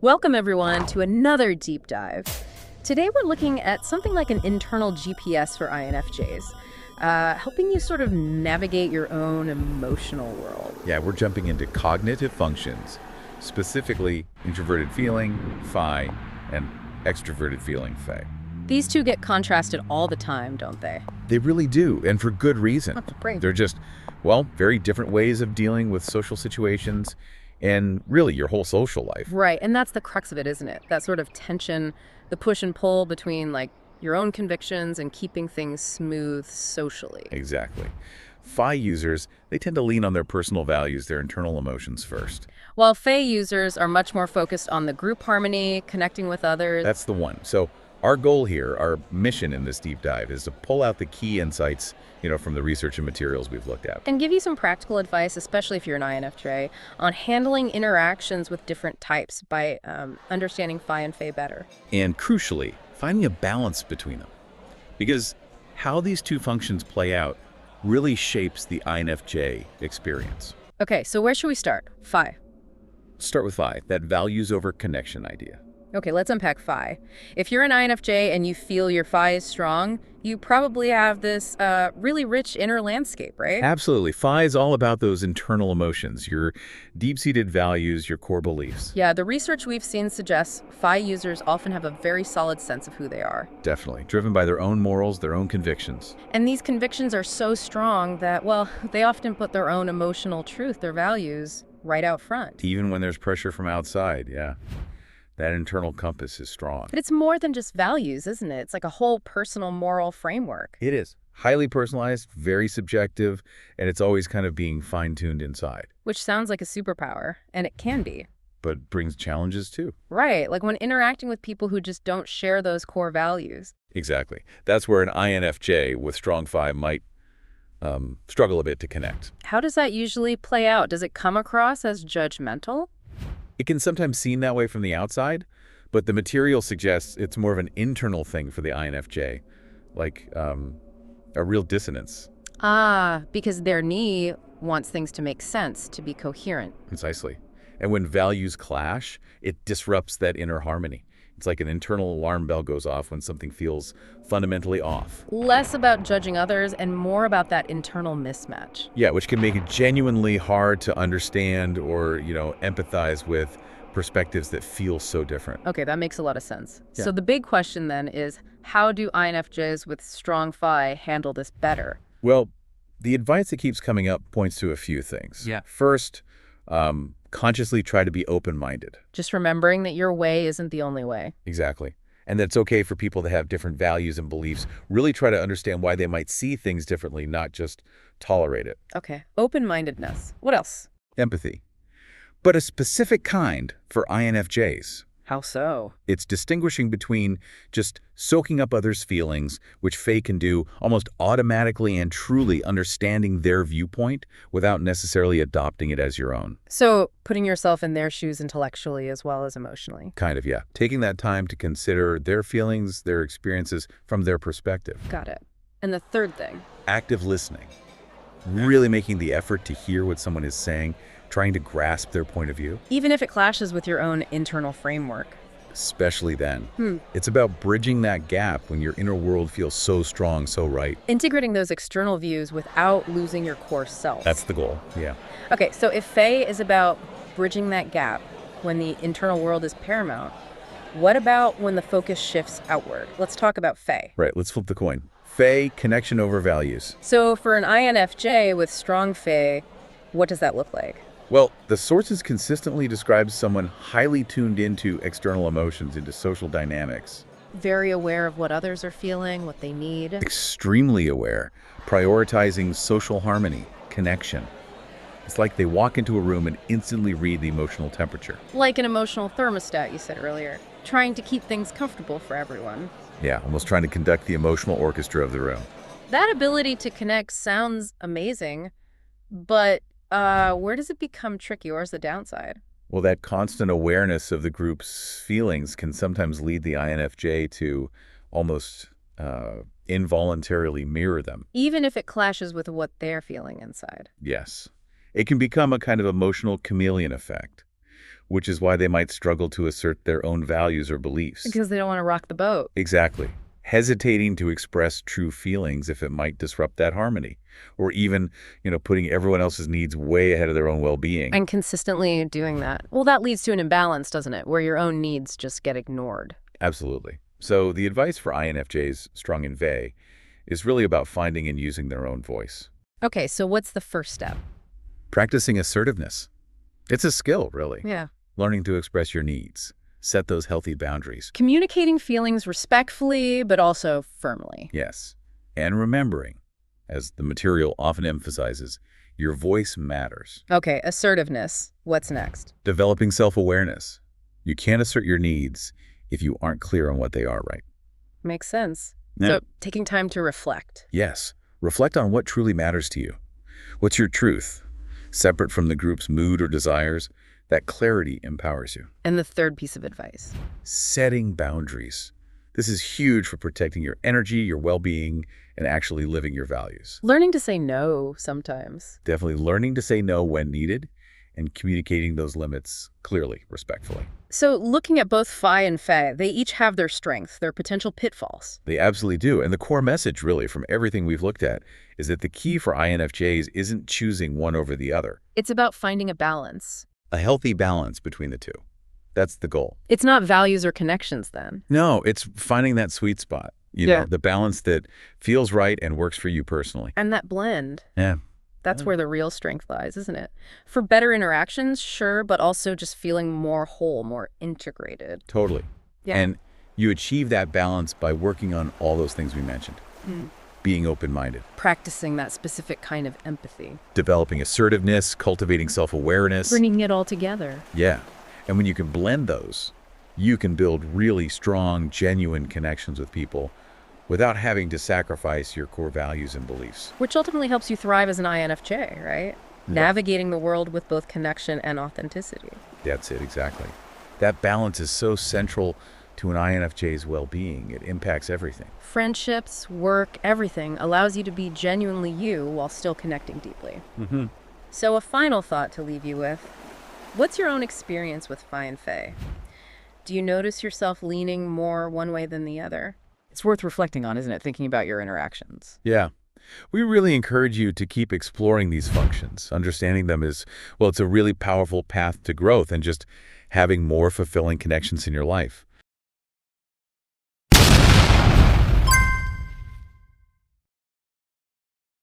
Welcome, everyone, to another deep dive. Today, we're looking at something like an internal GPS for INFJs, helping you sort of navigate your own emotional world. Yeah, we're jumping into cognitive functions, specifically introverted feeling, phi, and extroverted feeling, phi. These two get contrasted all the time, don't they? They really do, and for good reason. Great. They're just, well, very different ways of dealing with social situations and really your whole social life. Right, and that's the crux of it, isn't it? That sort of tension, the push and pull between, like, your own convictions and keeping things smooth socially. Exactly. Phi users, they tend to lean on their personal values, their internal emotions first. While Fey users are much more focused on the group harmony, connecting with others. That's the one. So our goal here, our mission in this deep dive, is to pull out the key insights, from the research and materials we've looked at. And give you some practical advice, especially if you're an INFJ, on handling interactions with different types by understanding Phi and Fey better. And crucially, finding a balance between them. Because how these two functions play out really shapes the INFJ experience. Okay, so where should we start? Phi. Start with Phi, that values over connection idea. Okay, let's unpack Phi. If you're an INFJ and you feel your Phi is strong, you probably have this really rich inner landscape, right? Absolutely. Phi is all about those internal emotions, your deep-seated values, your core beliefs. Yeah, the research we've seen suggests Phi users often have a very solid sense of who they are. Definitely. Driven by their own morals, their own convictions. And these convictions are so strong that, well, they often put their own emotional truth, their values, right out front. Even when there's pressure from outside, yeah. That internal compass is strong. But it's more than just values, isn't it? It's like a whole personal moral framework. It is. Highly personalized, very subjective, and it's always kind of being fine-tuned inside. Which sounds like a superpower, and it can be. But brings challenges too. Right, like when interacting with people who just don't share those core values. Exactly. That's where an INFJ with strong Phi might struggle a bit to connect. How does that usually play out? Does it come across as judgmental? It can sometimes seem that way from the outside, but the material suggests it's more of an internal thing for the INFJ, like a real dissonance. Ah, because their knee wants things to make sense, to be coherent. Precisely. And when values clash, it disrupts that inner harmony. It's like an internal alarm bell goes off when something feels fundamentally off. Less about judging others and more about that internal mismatch. Yeah, which can make it genuinely hard to understand or, empathize with perspectives that feel so different. Okay, that makes a lot of sense. Yeah. So the big question then is, how do INFJs with strong Phi handle this better? Well, the advice that keeps coming up points to a few things. Yeah. First, consciously try to be open-minded. Just remembering that your way isn't the only way. Exactly. And that it's okay for people to have different values and beliefs. Really try to understand why they might see things differently, not just tolerate it. Okay, open-mindedness. What else? Empathy. But a specific kind for INFJs. How so? It's distinguishing between just soaking up others' feelings, which Faye can do almost automatically and truly understanding their viewpoint without necessarily adopting it as your own. So putting yourself in their shoes intellectually as well as emotionally. Kind of, yeah. Taking that time to consider their feelings, their experiences from their perspective. Got it. And the third thing? Active listening. Really making the effort to hear what someone is saying, trying to grasp their point of view. Even if it clashes with your own internal framework. Especially then. It's about bridging that gap when your inner world feels so strong, so right. Integrating those external views without losing your core self. That's the goal, yeah. Okay, so if Faye is about bridging that gap when the internal world is paramount, what about when the focus shifts outward? Let's talk about Faye. Right, let's flip the coin. Faye, connection over values. So for an INFJ with strong Faye, what does that look like? Well, the sources consistently describe someone highly tuned into external emotions, into social dynamics. Very aware of what others are feeling, what they need. Extremely aware, prioritizing social harmony, connection. It's like they walk into a room and instantly read the emotional temperature. Like an emotional thermostat, you said earlier, trying to keep things comfortable for everyone. Yeah, almost trying to conduct the emotional orchestra of the room. That ability to connect sounds amazing, but where does it become tricky? Where's the downside? Well, that constant awareness of the group's feelings can sometimes lead the INFJ to almost involuntarily mirror them. Even if it clashes with what they're feeling inside. Yes. It can become a kind of emotional chameleon effect, which is why they might struggle to assert their own values or beliefs. Because they don't want to rock the boat. Exactly. Hesitating to express true feelings if it might disrupt that harmony, or even, putting everyone else's needs way ahead of their own well-being. And consistently doing that. Well, that leads to an imbalance, doesn't it? Where your own needs just get ignored. Absolutely. So the advice for INFJs, strong in Ve, is really about finding and using their own voice. Okay, so what's the first step? Practicing assertiveness. It's a skill, really. Yeah. Learning to express your needs. Set those healthy boundaries. Communicating feelings respectfully, but also firmly. Yes. And remembering, as the material often emphasizes, your voice matters. Okay, assertiveness. What's next? Developing self-awareness. You can't assert your needs if you aren't clear on what they are, right? Makes sense. Yeah. So taking time to reflect. Yes. Reflect on what truly matters to you. What's your truth? Separate from the group's mood or desires, that clarity empowers you. And the third piece of advice. Setting boundaries. This is huge for protecting your energy, your well-being, and actually living your values. Learning to say no sometimes. Definitely learning to say no when needed and communicating those limits clearly, respectfully. So looking at both Phi and Fe, they each have their strengths, their potential pitfalls. They absolutely do. And the core message, really, from everything we've looked at, is that the key for INFJs isn't choosing one over the other. It's about finding a balance. A healthy balance between the two. That's the goal. It's not values or connections then. No, it's finding that sweet spot. The balance that feels right and works for you personally. And that blend. Yeah. That's where the real strength lies, isn't it? For better interactions, sure, but also just feeling more whole, more integrated. Totally. Yeah. And you achieve that balance by working on all those things we mentioned. Being open-minded. Practicing that specific kind of empathy. Developing assertiveness, cultivating self-awareness. Bringing it all together. Yeah. And when you can blend those, you can build really strong, genuine connections with people without having to sacrifice your core values and beliefs. Which ultimately helps you thrive as an INFJ, right? Navigating the world with both connection and authenticity. That's it, exactly. That balance is so central to an INFJ's well-being. It impacts everything. Friendships, work, everything allows you to be genuinely you while still connecting deeply. So a final thought to leave you with. What's your own experience with Phi and Fe? Do you notice yourself leaning more one way than the other? It's worth reflecting on, isn't it? Thinking about your interactions. Yeah. We really encourage you to keep exploring these functions. Understanding them is, well, it's a really powerful path to growth and just having more fulfilling connections in your life.